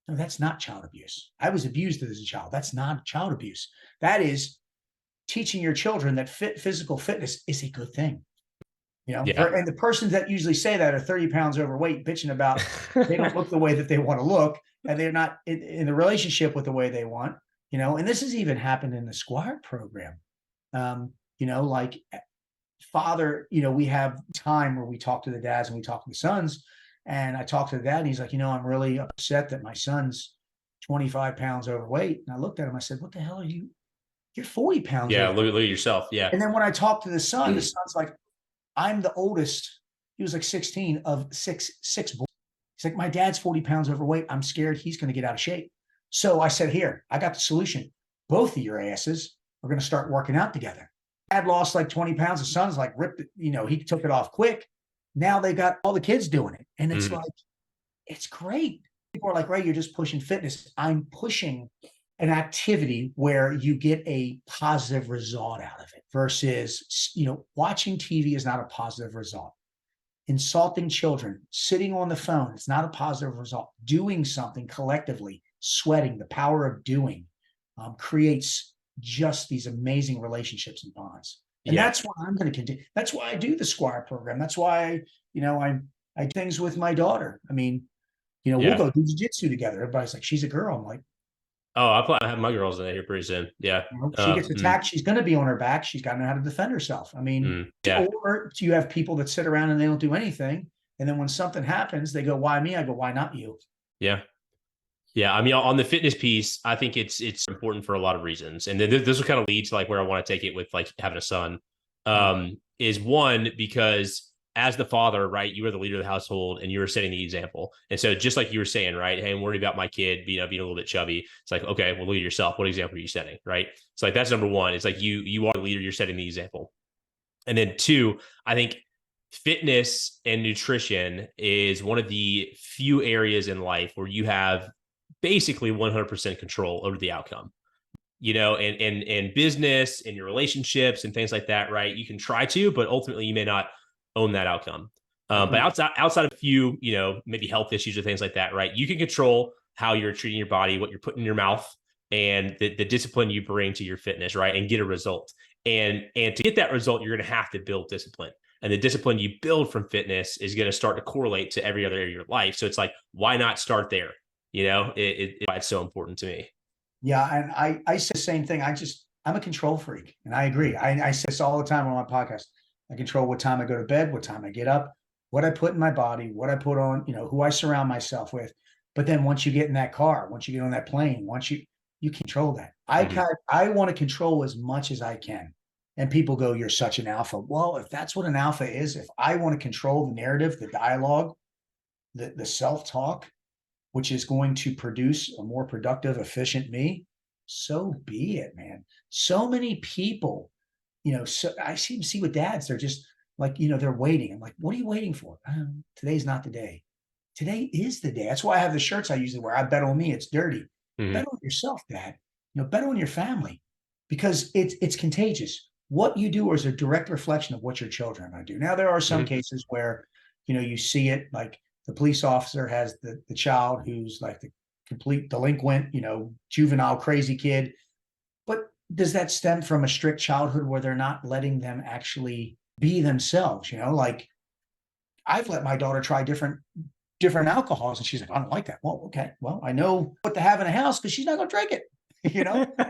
no, that's not child abuse. I was abused as a child. That's not child abuse. That is teaching your children that physical fitness is a good thing. Yeah. And the persons that usually say that are 30 pounds overweight, bitching about they don't look the way that they want to look, and they're not in the relationship with the way they want, and this has even happened in the Squire program. Like father, we have time where we talk to the dads and we talk to the sons. And I talked to the dad and he's like, I'm really upset that my son's 25 pounds overweight. And I looked at him, I said, what the hell are you? You're 40 pounds. Yeah. Look at yourself. Yeah. And then when I talked to the son's like, I'm the oldest. He was like 16 of six boys. He's like, my dad's 40 pounds overweight. I'm scared he's going to get out of shape. So I said, here, I got the solution. Both of your asses are going to start working out together. Dad lost like 20 pounds. The son's like ripped it. He took it off quick. Now they got all the kids doing it. And it's like, it's great. People are like, Ray, you're just pushing fitness. I'm pushing an activity where you get a positive result out of it versus, watching TV is not a positive result. Insulting children, sitting on the phone, it's not a positive result. Doing something collectively, sweating, the power of doing creates just these amazing relationships and bonds. And that's why I'm going to continue. That's why I do the Squire program. That's why, I do things with my daughter. I mean, we'll go do jiu-jitsu together. Everybody's like, she's a girl. I'm like, oh, I plan to have my girls in here pretty soon. Yeah. She gets attacked. She's going to be on her back. She's got to know how to defend herself. I mean, or you have people that sit around and they don't do anything. And then when something happens, they go, why me? I go, why not you? Yeah. Yeah. I mean, on the fitness piece, I think it's important for a lot of reasons. And then this will kind of lead to like where I want to take it with like having a son, is one, because as the father, right, you are the leader of the household and you are setting the example. And so just like you were saying, right, hey, I'm worried about my kid being a little bit chubby. It's like, okay, well, look at yourself. What example are you setting, right? So like that's number one. It's like you are the leader, you're setting the example. And then two, I think fitness and nutrition is one of the few areas in life where you have basically 100% control over the outcome. And business and your relationships and things like that, right? You can try to, but ultimately you may not own that outcome. But outside of a few, maybe health issues or things like that, right? You can control how you're treating your body, what you're putting in your mouth, and the discipline you bring to your fitness, right? And get a result. And to get that result, you're going to have to build discipline. And the discipline you build from fitness is going to start to correlate to every other area of your life. So it's like, why not start there? It's so important to me. Yeah. And I say the same thing. I'm a control freak. And I agree. I say this all the time on my podcast. I control what time I go to bed, what time I get up, what I put in my body, what I put on, who I surround myself with. But then once you get in that car, once you get on that plane, once you control that. I want to control as much as I can. And people go, you're such an alpha. Well, if that's what an alpha is, if I want to control the narrative, the dialogue, the self-talk, which is going to produce a more productive, efficient me, so be it, man. So many people, so I see with dads, they're just like, they're waiting. I'm like, what are you waiting for? Today's not the day. Today is the day. That's why I have the shirts I usually wear. I bet on me. It's dirty. Bet on yourself, Dad. Bet on your family, because it's contagious. What you do is a direct reflection of what your children are going to do. Now, there are some cases where, you see it, like the police officer has the child who's like the complete delinquent, juvenile, crazy kid. But does that stem from a strict childhood where they're not letting them actually be themselves? Like I've let my daughter try different alcohols, and she's like, I don't like that. Well, okay. Well, I know what to have in a house because she's not going to drink it,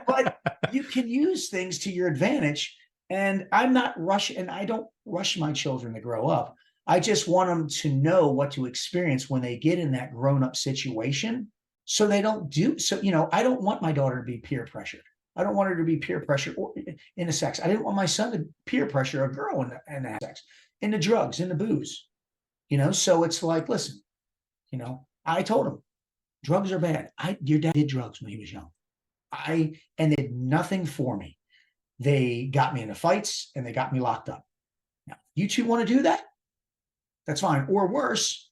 but you can use things to your advantage. And I'm not rushing, and I don't rush my children to grow up. I just want them to know what to experience when they get in that grown-up situation, so they don't do so. I don't want my daughter to be peer pressured. I don't want her to be peer pressured or into sex. I didn't want my son to peer pressure a girl into sex, into drugs, into booze. So it's like, listen, I told him drugs are bad. Your dad did drugs when he was young. And they did nothing for me. They got me into fights and they got me locked up. Now, You two want to do that? That's fine. Or worse,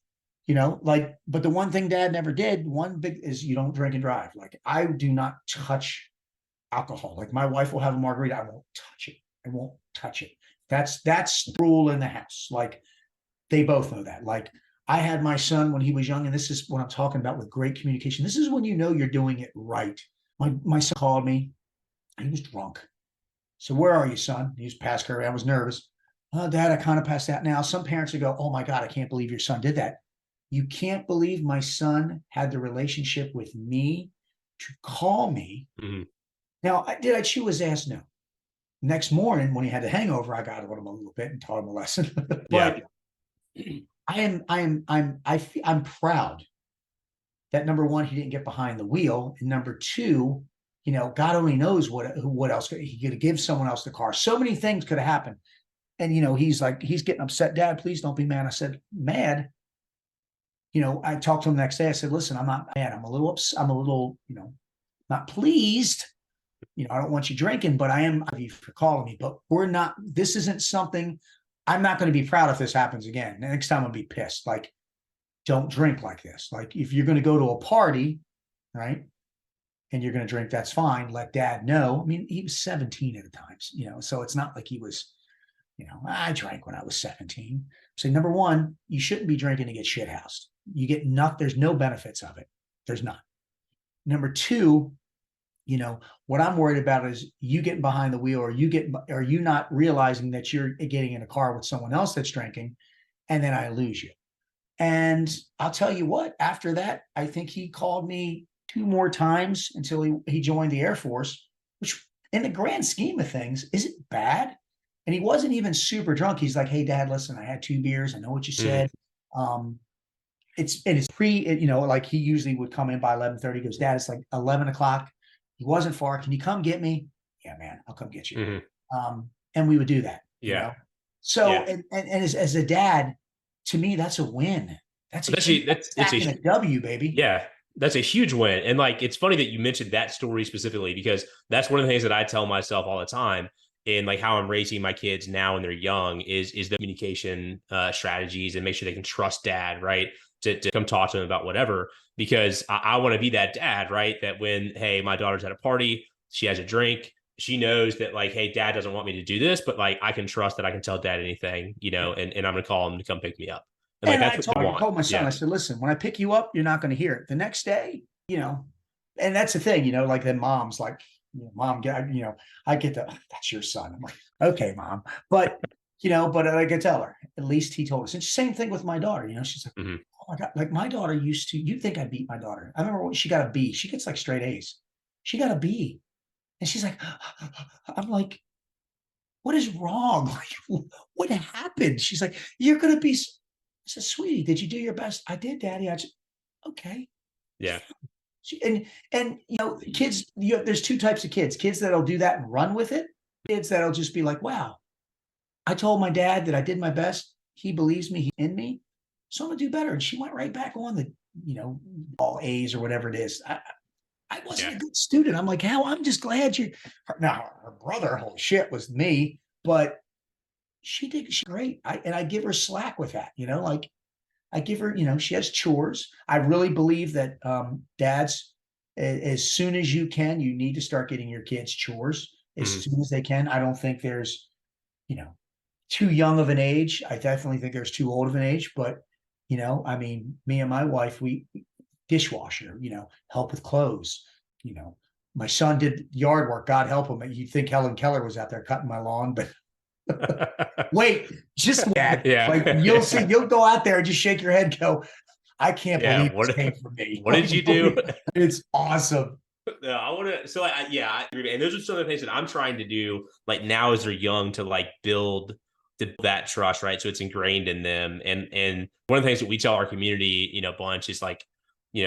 but the one thing dad never did, one big is you don't drink and drive. Like I do not touch alcohol. Like my wife will have a margarita. I won't touch it. I won't touch it. That's the rule in the house. Like they both know that. Like I had my son when he was young, and this is what I'm talking about with great communication. This is when you know you're doing it right. My son called me. He was drunk. So where are you, son? He was past her. I was nervous. Oh, Dad, I kind of passed out now. Some parents would go, oh my God, I can't believe your son did that. You can't believe my son had the relationship with me to call me. Mm-hmm. Now, did I chew his ass? No. Next morning, when he had the hangover, I got on him a little bit and taught him a lesson. But I'm proud that number one, he didn't get behind the wheel, and number two, God only knows what else he could give someone else the car. So many things could have happened. And, he's getting upset. Dad, please don't be mad. I said, mad. I talked to him the next day. I said, listen, I'm not mad. I'm a little upset. I'm a little, not pleased. I don't want you drinking, but I am for calling me. But this isn't something, I'm not going to be proud if this happens again. Next time I'll be pissed. Like, don't drink like this. Like, if you're going to go to a party, right, and you're going to drink, that's fine. Let dad know. I mean, he was 17 at the time, so it's not like he was, I drank when I was 17. So number one, you shouldn't be drinking to get shithoused. You get nothing. There's no benefits of it. There's not. Number two, what I'm worried about is you getting behind the wheel, or you not realizing that you're getting in a car with someone else that's drinking, and then I lose you. And I'll tell you what, after that, I think he called me 2 more times until he joined the Air Force, which in the grand scheme of things, isn't bad. And he wasn't even super drunk. He's like, hey, Dad, listen, I had 2 beers. I know what you said. It's like he usually would come in by 11:30. He goes, Dad, it's like 11 o'clock. He wasn't far. Can you come get me? Yeah, man, I'll come get you. Mm-hmm. And we would do that. Yeah. So, and as a dad, to me, that's a win. That's a W, baby. Yeah. That's a huge win. And like, it's funny that you mentioned that story specifically, because that's one of the things that I tell myself all the time in like how I'm raising my kids now when they're young is the communication strategies, and make sure they can trust dad, right? To come talk to them about whatever, because I want to be that dad, right? That when, hey, my daughter's at a party, she has a drink, she knows that like, hey, dad doesn't want me to do this, but like, I can trust that I can tell dad anything, and I'm going to call him to come pick me up. And like, that's what I want. I told my son, I said, listen, when I pick you up, you're not going to hear it. The next day, and that's the thing, like the mom's like, Mom, I get that's your son. I'm like, okay, Mom. But, but I can tell her, at least he told us. And same thing with my daughter, she's like, mm-hmm. Oh my God, like my daughter you'd think I'd beat my daughter. I remember when she got a B. She gets like straight A's. She got a B. And she's like, I'm like, what is wrong? Like, what happened? She's like, you're going to be. I said, sweetie, did you do your best? I did, Daddy. I just, okay. Yeah. And kids, there's 2 types of kids that'll do that and run with it. Kids that'll just be like, wow, I told my dad that I did my best. He believes me, he's in me. So I'm gonna do better. And she went right back on the, all A's or whatever it is. I wasn't a good student. I'm like, hell, I'm just glad now her brother, holy shit, was me, but she's great. I give her slack with that, like I give her, she has chores. I really believe that dads, as soon as you can, you need to start getting your kids chores as soon as they can. I don't think there's, too young of an age. I definitely think there's too old of an age, but, I mean, me and my wife, we dishwasher, help with clothes, my son did yard work. God help him. You'd think Helen Keller was out there cutting my lawn, but wait, just that. Yeah. Like you'll see, you'll go out there and just shake your head and go, I can't believe this came from me. What did you do? It's awesome. No, I want to. So I agree. And those are some of the things that I'm trying to do like now as they're young to like build that trust, right? So it's ingrained in them. And one of the things that we tell our community, bunch is like,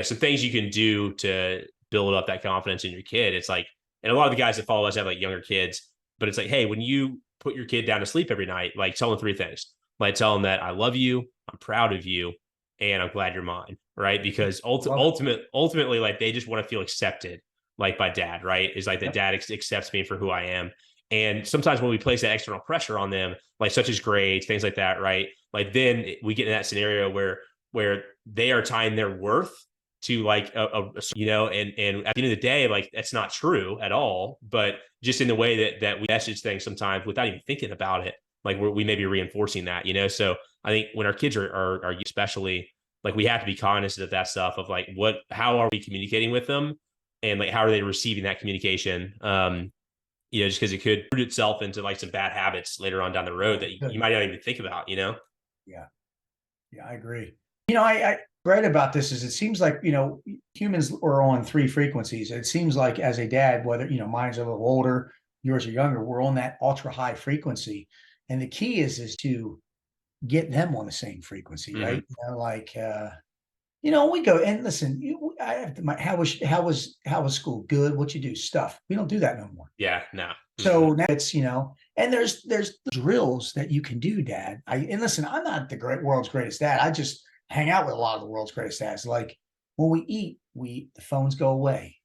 some things you can do to build up that confidence in your kid. It's like, and a lot of the guys that follow us have like younger kids, but it's like, hey, when you put your kid down to sleep every night, like tell them 3 things. Like tell them that I love you, I'm proud of you, and I'm glad you're mine, right? Because ultimately, like they just want to feel accepted, like by dad, right? Is like that dad accepts me for who I am. And sometimes when we place that external pressure on them, like such as grades, things like that, right? Like then we get in that scenario where they are tying their worth to like and at the end of the day, like that's not true at all. But just in the way that we message things sometimes without even thinking about it, like we may be reinforcing that, So I think when our kids are especially, like we have to be cognizant of that stuff of like how are we communicating with them, and like how are they receiving that communication? Just because it could root itself into like some bad habits later on down the road that you might not even think about, Yeah. Yeah, I agree. I great about this is it seems like, humans are on three frequencies. It seems like as a dad, whether, mine's a little older, yours are younger, we're on that ultra high frequency. And the key is to get them on the same frequency, right? We go and listen, I have to, how was school? Good. What you do? Stuff. We don't do that no more. Yeah, no. So now it's, and there's drills that you can do, Dad. And listen, I'm not the world's greatest dad. I just hang out with a lot of the world's greatest dads. Like when we eat, the phones go away.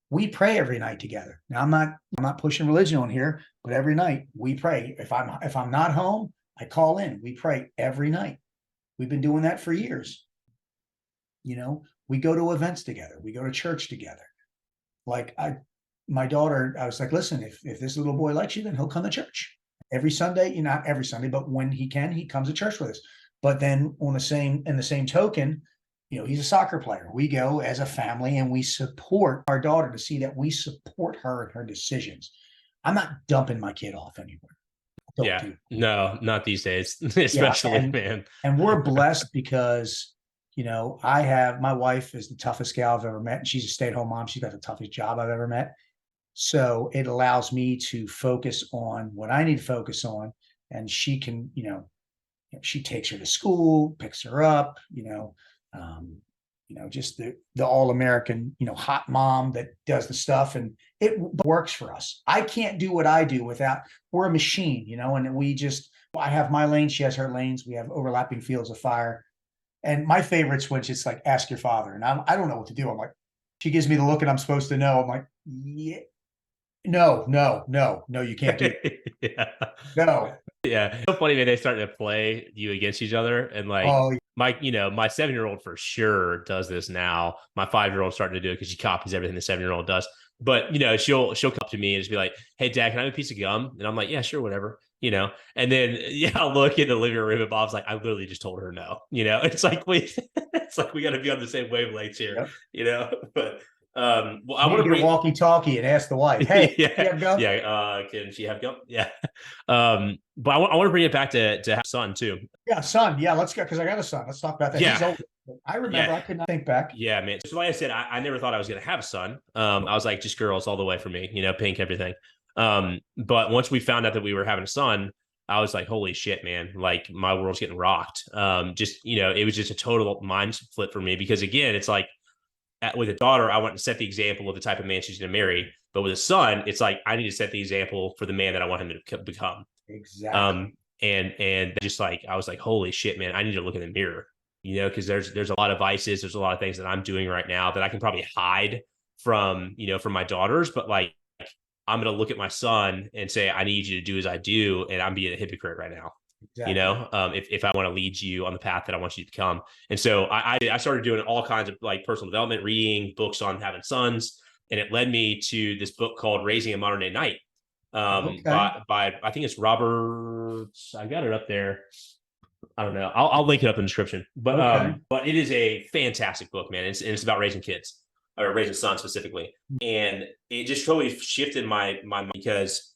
We pray every night together. Now I'm not pushing religion on here, but every night we pray. If I'm not home, I call in. We pray every night. We've been doing that for years. We go to events together. We go to church together. Like my daughter, I was like, listen, if this little boy likes you, then he'll come to church every Sunday. Not every Sunday, but when he can, he comes to church with us. But then in the same token, he's a soccer player. We go as a family and we support our daughter to see that we support her in her decisions. I'm not dumping my kid off anywhere. No, not these days, especially, man. And we're blessed because, my wife is the toughest gal I've ever met. And she's a stay-at-home mom. She's got the toughest job I've ever met. So it allows me to focus on what I need to focus on. And she can, she takes her to school, picks her up, just the all-American, hot mom that does the stuff, and it works for us. I can't do what I do without, we're a machine, and I have my lane, she has her lanes, we have overlapping fields of fire. And my favorite's when she's like, ask your father. And I don't know what to do. I'm like, she gives me the look and I'm supposed to know. I'm like, yeah, no, you can't do it. Yeah. No. Yeah. It's so funny, man. They start to play you against each other. And like, my 7-year-old for sure does this now. My 5-year-old starting to do it because she copies everything the 7-year-old does. But, she'll come up to me and just be like, hey, Dad, can I have a piece of gum? And I'm like, yeah, sure, whatever. And then I'll look in the living room and Bob's like, I literally just told her no. It's like we got to be on the same wavelengths here. Yep. But I want to bring a walkie-talkie and ask the wife, hey, yeah, you have gum? Can she have gum? Yeah. But I want to bring it back to have a son too. Yeah, son. Yeah, let's go, because I got a son. Let's talk about that. Yeah. He's old. I remember. I could not think back. Yeah, man. So like I said, I never thought I was going to have a son. I was like, just girls all the way for me, pink, everything. But once we found out that we were having a son, I was like, holy shit, man. Like my world's getting rocked. It was just a total mind flip for me because again, it's like with a daughter, I want to set the example of the type of man she's going to marry. But with a son, it's like, I need to set the example for the man that I want him to become. Exactly. And just like, I was like, holy shit, man, I need to look in the mirror, because there's a lot of vices. There's a lot of things that I'm doing right now that I can probably hide from my daughters, but like, I'm going to look at my son and say, I need you to do as I do. And I'm being a hypocrite right now. Exactly. If I want to lead you on the path that I want you to become. And so I started doing all kinds of like personal development, reading books on having sons. And it led me to this book called Raising a Modern Day Knight. By I think it's Robert. I got it up there. I don't know. I'll link it up in the description. But but it is a fantastic book, man. It's about raising kids or raising sons specifically. And it just totally shifted my mind because,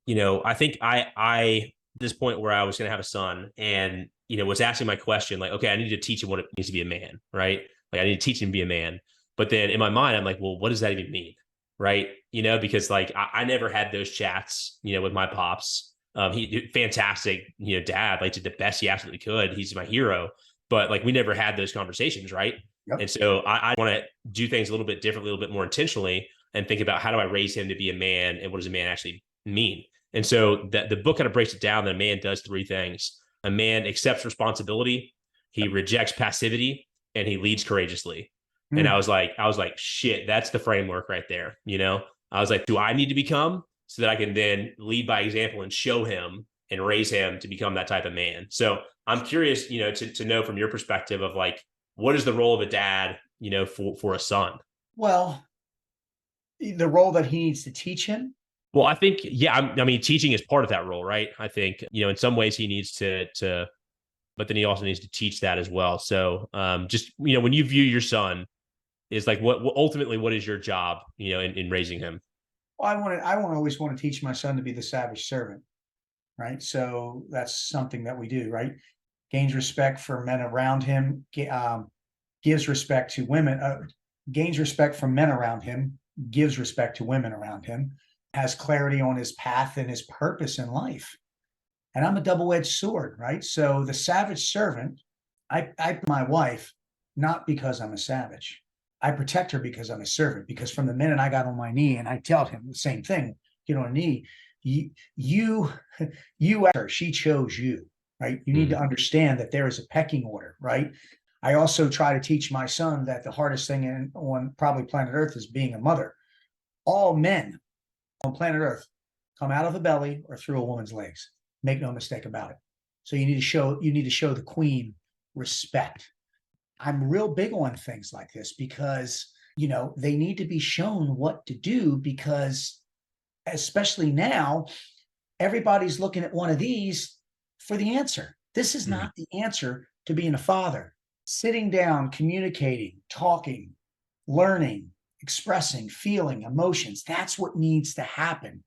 I think I this point where I was going to have a son and, was asking my question, like, okay, I need to teach him what it means to be a man, right? Like I need to teach him to be a man. But then in my mind, I'm like, well, what does that even mean? Right. Because like, I never had those chats, with my pops. He fantastic, dad, like did the best he absolutely could. He's my hero, but like, we never had those conversations. Right. Yep. And so I want to do things a little bit differently, a little bit more intentionally and think about how do I raise him to be a man and what does a man actually mean? And so the book kind of breaks it down that a man does 3 things. A man accepts responsibility, he rejects passivity, and he leads courageously. And I was like, shit, that's the framework right there. I was like, do I need to become so that I can then lead by example and show him and raise him to become that type of man. So I'm curious, to know from your perspective of like, what is the role of a dad, for a son? Well, the role that he needs to teach him. Well, I think, yeah, I mean, teaching is part of that role, right? I think, in some ways he needs to, but then he also needs to teach that as well. So just, when you view your son, is like, what ultimately, what is your job, in raising him? Well, I always want to teach my son to be the savage servant, right? So that's something that we do, right? Gains respect for men around him, gives respect to women, gains respect from men around him, gives respect to women around him, has clarity on his path and his purpose in life. And I'm a double-edged sword, right? So the savage servant, I my wife, not because I'm a savage. I protect her because I'm a servant. Because from the minute I got on my knee, and I tell him the same thing, get on a knee, you her, she chose you, right? You need to understand that there is a pecking order, right? I also try to teach my son that the hardest thing on probably planet Earth is being a mother. All men on planet Earth come out of the belly or through a woman's legs. Make no mistake about it. So you need to show the queen respect. I'm real big on things like this because, they need to be shown what to do, because especially now, everybody's looking at one of these for the answer. This is not the answer to being a father. Sitting down, communicating, talking, learning, expressing, feeling emotions. That's what needs to happen.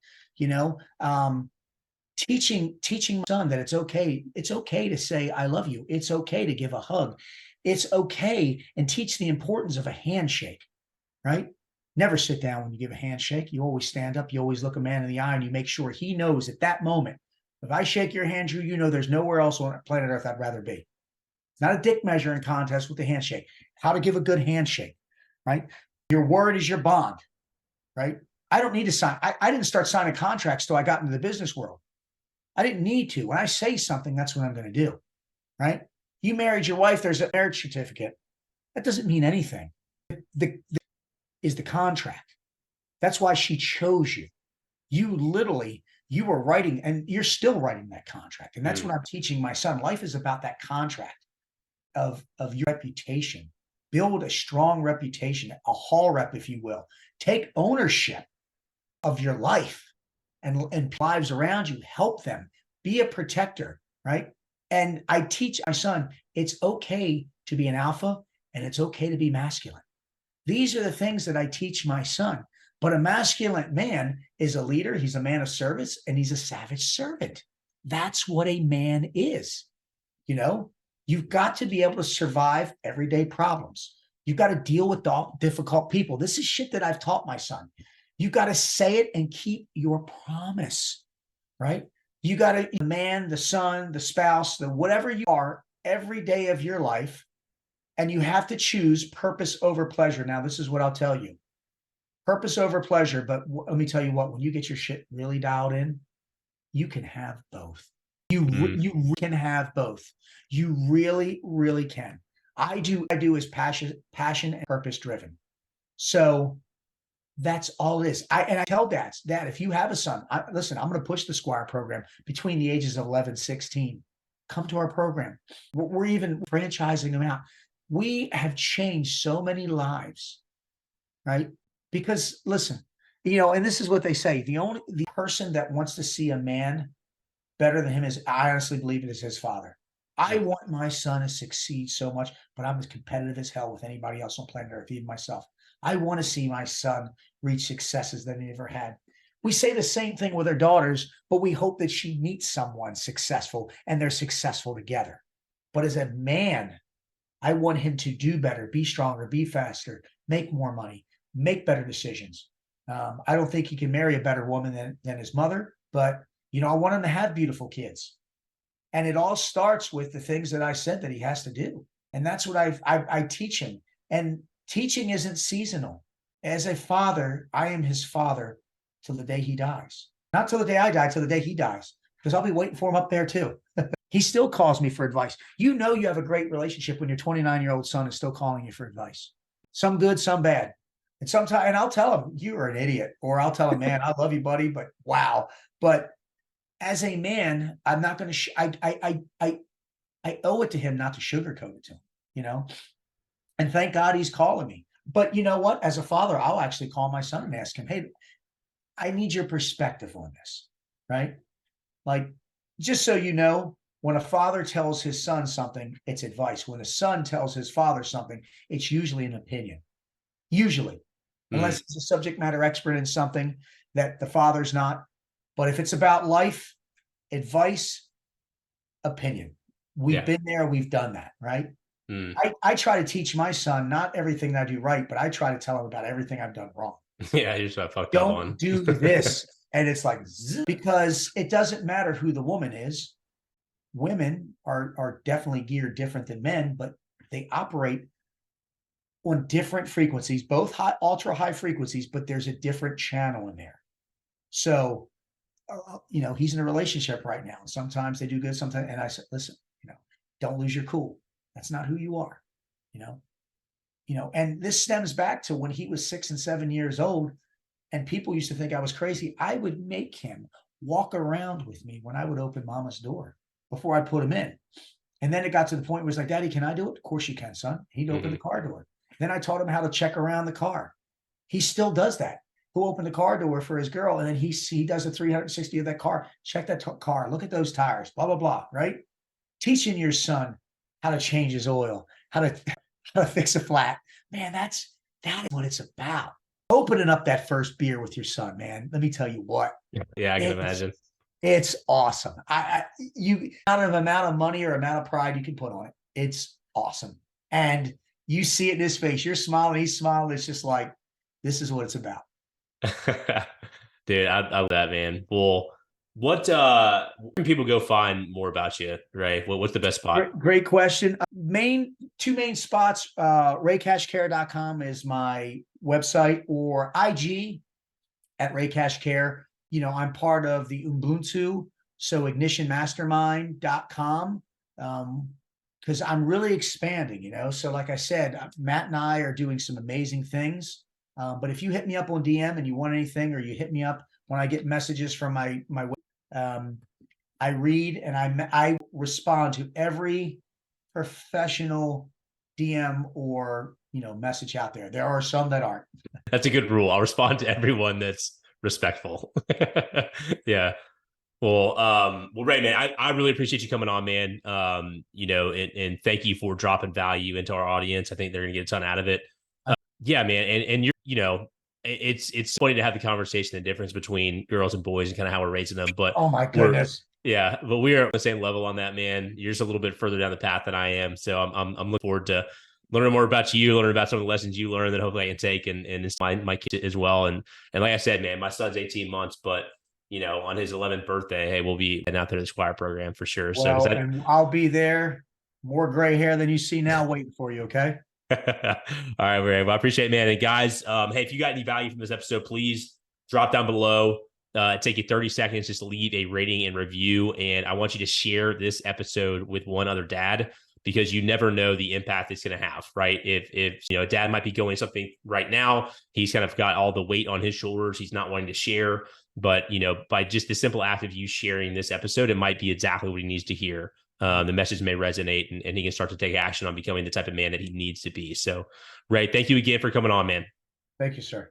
Teaching my son that it's okay. It's okay to say, I love you. It's okay to give a hug. It's okay, and teach the importance of a handshake, right? Never sit down when you give a handshake. You always stand up. You always look a man in the eye, and you make sure he knows at that moment, if I shake your hand, Drew, there's nowhere else on planet Earth I'd rather be. It's not a dick measuring contest with the handshake. How to give a good handshake, right? Your word is your bond, right? I don't need to sign. I didn't start signing contracts till I got into the business world. I didn't need to. When I say something, that's what I'm going to do, right? You married your wife, there's a marriage certificate. That doesn't mean anything. The is the contract. That's why she chose you. You were writing, and you're still writing that contract. And that's what I'm teaching my son. Life is about that contract of your reputation. Build a strong reputation, a hall rep, if you will. Take ownership of your life and lives around you. Help them. Be a protector, right? And I teach my son, it's okay to be an alpha, and it's okay to be masculine. These are the things that I teach my son. But a masculine man is a leader. He's a man of service, and he's a savage servant. That's what a man is. You've got to be able to survive everyday problems. You've got to deal with difficult people. This is shit that I've taught my son. You got to say it and keep your promise, right? You got to, the man, the son, the spouse, the whatever you are every day of your life, and you have to choose purpose over pleasure. Now, this is what I'll tell you. Purpose over pleasure, but let me tell you what, when you get your shit really dialed in, you can have both. You can have both. You really, really can. I do is passion and purpose driven. So that's all it is. I tell dads, Dad, if you have a son, listen, I'm going to push the Squire program between the ages of 11, 16. Come to our program. We're even franchising them out. We have changed so many lives, right? Because listen, and this is what they say, the person that wants to see a man better than him is, I honestly believe it is his father. I want my son to succeed so much, but I'm as competitive as hell with anybody else on planet Earth, even myself. I want to see my son reach successes that he never had. We say the same thing with our daughters, but we hope that she meets someone successful and they're successful together. But as a man, I want him to do better, be stronger, be faster, make more money, make better decisions. I don't think he can marry a better woman than his mother, but I want him to have beautiful kids. And it all starts with the things that I said that he has to do. And that's what I teach him. And teaching isn't seasonal. As a father, I am his father till the day he dies. Not till the day I die, till the day he dies, because I'll be waiting for him up there too. He still calls me for advice. You have a great relationship when your 29-year-old son is still calling you for advice. Some good, some bad. And sometimes, and I'll tell him, you are an idiot, or I'll tell him, man, I love you, buddy, but wow. But as a man, I'm not going to, I owe it to him not to sugarcoat it to him, you know? And thank God he's calling me. But you know what? As a father, I'll actually call my son and ask him, hey, I need your perspective on this, right? Like, just so you know, when a father tells his son something, it's advice. When a son tells his father something, it's usually an opinion. Usually, unless he's a subject matter expert in something that the father's not. But if it's about life, advice, opinion. We've been there, we've done that, right? I try to teach my son not everything that I do right, but I try to tell him about everything I've done wrong. Yeah, you're just fucked up on. Don't do this. And it's like, because it doesn't matter who the woman is. Women are definitely geared different than men, but they operate on different frequencies, both high, ultra high frequencies, but there's a different channel in there. So, you know, he's in a relationship right now. And sometimes they do good, sometimes. And I said, listen, you know, don't lose your cool. That's not who you are, you know, and this stems back to when he was 6 and 7 years old and people used to think I was crazy. I would make him walk around with me when I would open mama's door before I put him in. And then it got to the point where it's like, Daddy, can I do it? Of course you can, son. He'd open the car door. Then I taught him how to check around the car. He still does that. He'll open the car door for his girl, and then he does a 360 of that car. Check that car. Look at those tires, blah, blah, blah, right? Teaching your son how to change his oil, how to fix a flat. Man, that is what it's about. Opening up that first beer with your son, man. Let me tell you what. Yeah, I can imagine. It's awesome. You out of amount of money or amount of pride you can put on it. It's awesome. And you see it in his face. You're smiling, he's smiling. It's just like, this is what it's about. Dude, I love that, man. Well, where can people go find more about you, right? What's the best spot? Great question. Two main spots. RayCashCare.com is my website, or IG at RayCashCare. You know, I'm part of the Ubuntu, so ignitionmastermind.com. Because I'm really expanding, you know. So like I said, Matt and I are doing some amazing things. But if you hit me up on DM and you want anything, or you hit me up when I get messages from my I read and I respond to every professional DM or, you know, message out there. There are some that aren't. That's a good rule. I'll respond to everyone that's respectful. Yeah. Well, Ray, man, I really appreciate you coming on, man. You know, and thank you for dropping value into our audience. I think they're gonna get a ton out of it. Yeah, man. And you're, you know, it's funny to have the conversation, the difference between girls and boys and kind of how we're raising them. But oh my goodness. Yeah, but we are on the same level on that, man. You're just a little bit further down the path than I am. So I'm looking forward to learning more about you, learning about some of the lessons you learned that hopefully I can take and my kid as well. And like I said, man, my son's 18 months, but you know, on his 11th birthday, hey, we'll be out there to the Squire Program for sure. Well, so and I'll be there. More gray hair than you see now waiting for you, okay? All right, Ray. Well, I appreciate it, man. And guys, hey, if you got any value from this episode, please drop down below. Take you 30 seconds just to leave a rating and review. And I want you to share this episode with one other dad, because you never know the impact it's going to have, right? If you know, a dad might be going something right now, he's kind of got all the weight on his shoulders. He's not wanting to share, but you know, by just the simple act of you sharing this episode, it might be exactly what he needs to hear. The message may resonate and he can start to take action on becoming the type of man that he needs to be. So, Ray, thank you again for coming on, man. Thank you, sir.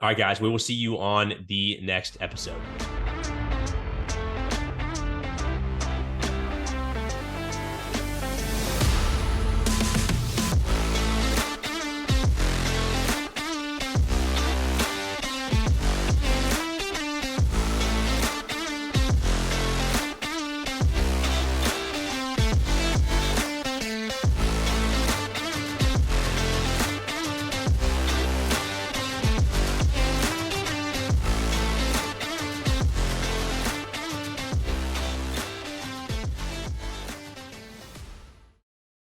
All right, guys, we will see you on the next episode.